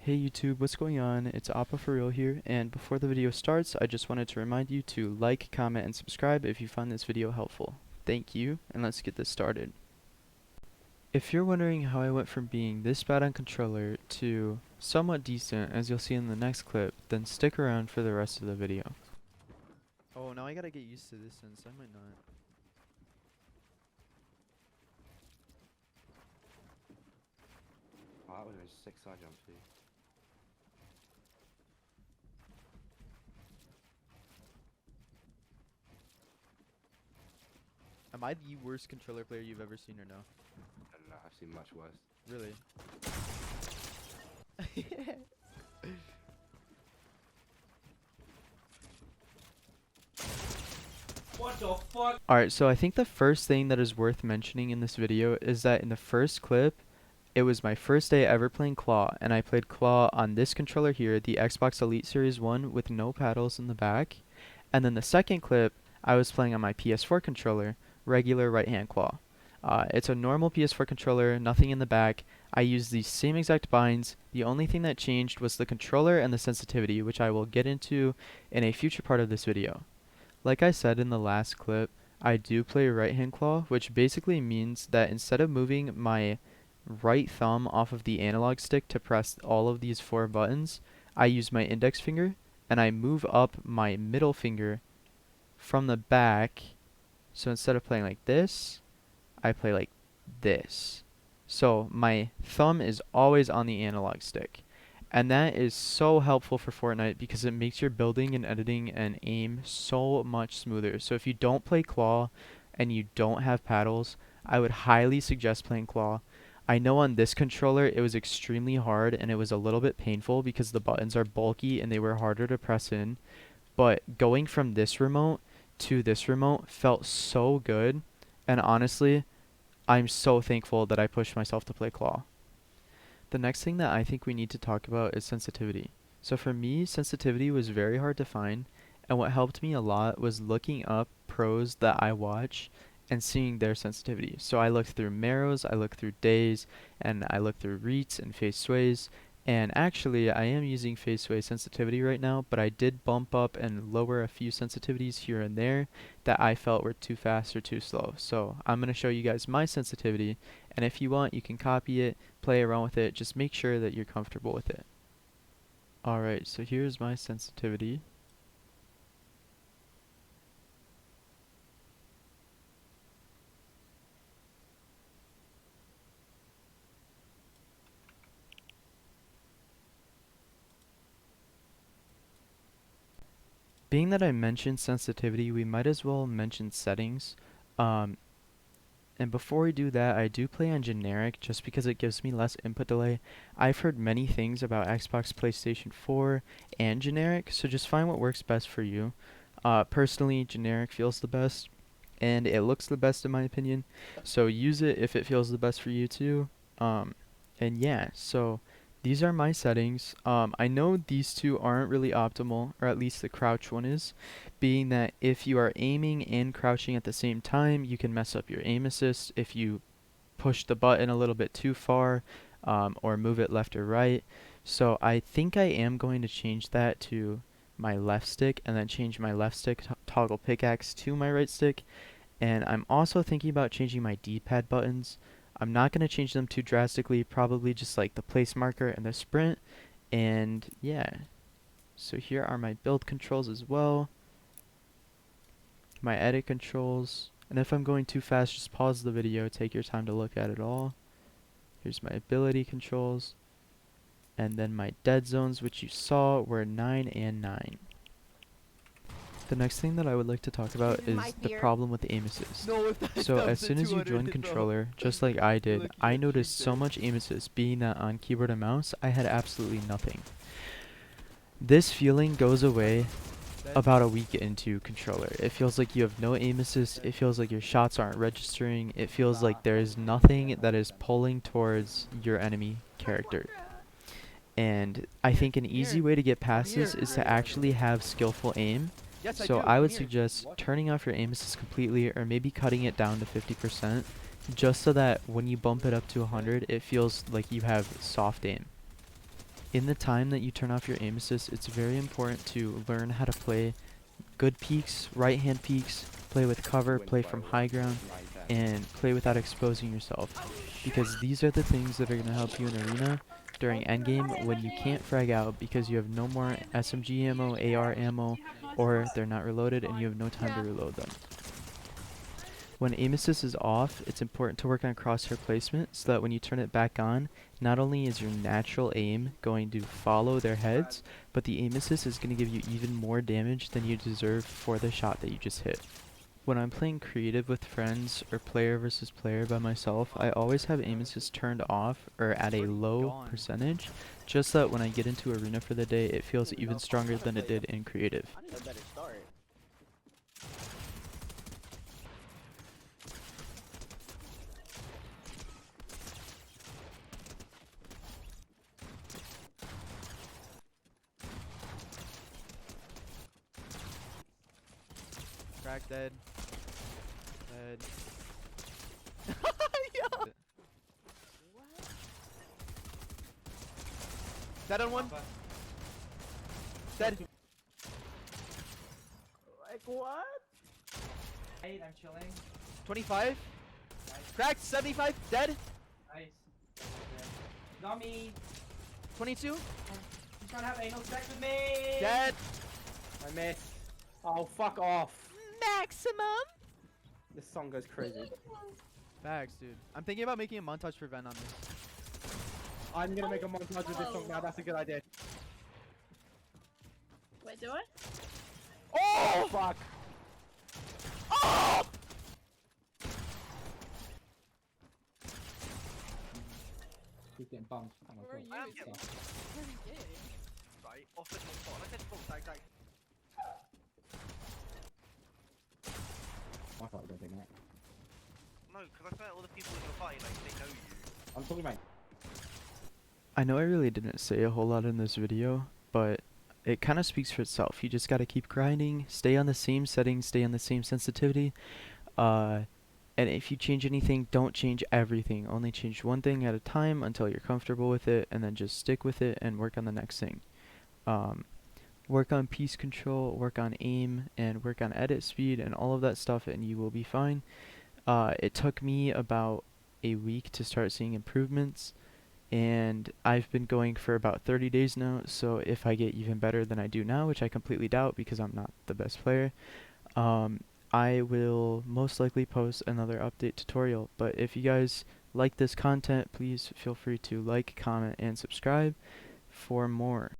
Hey YouTube, what's going on? It's Appa for real here, and before the video starts, I just wanted to remind you to like, comment, and subscribe if you find this video helpful. Thank you, and let's get this started. If you're wondering how I went from being this bad on controller to somewhat decent, as you'll see in the next clip, then stick around for the rest of the video. Oh, now I gotta get used to this since I might not. Oh, that would have been sick side jump too. Am I the worst controller player you've ever seen or no? I don't know, I've seen much worse. Really? What the fuck? Alright, so I think the first thing that is worth mentioning in this video is that in the first clip, it was my first day ever playing Claw, and I played Claw on this controller here, the Xbox Elite Series 1 with no paddles in the back. And then the second clip, I was playing on my PS4 controller, regular right-hand Claw. It's a normal PS4 controller, nothing in the back. I used the same exact binds. The only thing that changed was the controller and the sensitivity, which I will get into in a future part of this video. Like I said in the last clip, I do play right-hand Claw, which basically means that instead of moving my right thumb off of the analog stick to press all of these 4 buttons, I use my index finger and I move up my middle finger from the back. So instead of playing like this, I play like this. So my thumb is always on the analog stick. And that is so helpful for Fortnite because it makes your building and editing and aim so much smoother. So if you don't play Claw and you don't have paddles, I would highly suggest playing Claw. I know on this controller it was extremely hard and it was a little bit painful because the buttons are bulky and they were harder to press in. But going from this remote to this remote felt so good. And honestly, I'm so thankful that I pushed myself to play Claw. The next thing that I think we need to talk about is sensitivity. So for me, sensitivity was very hard to find, and what helped me a lot was looking up pros that I watch and seeing their sensitivity. So I looked through Marrows, I looked through Days, and I looked through Reets and Face Sways. And actually, I am using Face Sway sensitivity right now, but I did bump up and lower a few sensitivities here and there that I felt were too fast or too slow. So I'm going to show you guys my sensitivity, and if you want, you can copy it, play around with it, just make sure that you're comfortable with it. Alright, so here's my sensitivity. Being that I mentioned sensitivity, we might as well mention settings. And before we do that, I do play on generic just because it gives me less input delay. I've heard many things about Xbox, PlayStation 4, and generic, so just find what works best for you. Personally, generic feels the best, and it looks the best in my opinion, so use it if it feels the best for you too. And yeah, so these are my settings. I know these two aren't really optimal, or at least the crouch one is, being that if you are aiming and crouching at the same time, you can mess up your aim assist if you push the button a little bit too far, or move it left or right. So I think I am going to change that to my left stick and then change my left stick toggle pickaxe to my right stick. And I'm also thinking about changing my D-pad buttons. I'm not going to change them too drastically, probably just like the place marker and the sprint. And yeah, so here are my build controls as well, my edit controls, and if I'm going too fast, just pause the video, take your time to look at it all. Here's my ability controls, and then my dead zones, which you saw were 9 and 9. The next thing that I would like to talk about is the problem with the aim assist. So as soon as you join controller, just like I did, I noticed so much aim assist, being that on keyboard and mouse, I had absolutely nothing. This feeling goes away about a week into controller. It feels like you have no aim assist, it feels like your shots aren't registering, it feels like there is nothing that is pulling towards your enemy character. And I think an easy way to get past this is to actually have skillful aim. So I would suggest turning off your aim assist completely, or maybe cutting it down to 50%, just so that when you bump it up to 100, it feels like you have soft aim. In the time that you turn off your aim assist, it's very important to learn how to play good peeks, right hand peeks, play with cover, Wins play by from like high ground, 9-10. and play without exposing yourself. Because these are the things that are going to help you in arena during endgame when you can't frag out because you have no more SMG ammo, AR ammo, or they're not reloaded and you have no time to reload them. When aim assist is off, it's important to work on crosshair placement so that when you turn it back on, not only is your natural aim going to follow their heads, but the aim assist is going to give you even more damage than you deserve for the shot that you just hit. When I'm playing creative with friends or player versus player by myself, I always have aim assist turned off or at a low percentage, just so that when I get into arena for the day, it feels even stronger than it did in creative. I need a better start. Crack dead. Dead. Dead on one. Dead. Like what? I'm chilling. 25. Nice. Cracked. 75. Dead. Nice. Got me. 22. He's trying to have anal sex with me. Dead. I missed. Oh, fuck off. Maximum. This song goes crazy. Facts, dude. I'm thinking about making a montage for Ven on this. I'm gonna make a montage with this song now. That's a good idea. Wait, do I? Oh, fuck. Oh! He's getting bumped. Oh my Where are god. you? am Where getting- are you getting? Right, off the top spot. I said, full tag, tag. I thought I was gonna take that. No, because I felt all the people in the party, like, they know you. I'm talking about. I know I really didn't say a whole lot in this video, but it kind of speaks for itself. You just gotta keep grinding, stay on the same settings, stay on the same sensitivity, and if you change anything, don't change everything. Only change one thing at a time until you're comfortable with it, and then just stick with it and work on the next thing. Work on piece control, work on aim, and work on edit speed, and all of that stuff, and you will be fine. It took me about a week to start seeing improvements, and I've been going for about 30 days now, so if I get even better than I do now, which I completely doubt because I'm not the best player, I will most likely post another update tutorial. But if you guys like this content, please feel free to like, comment, and subscribe for more.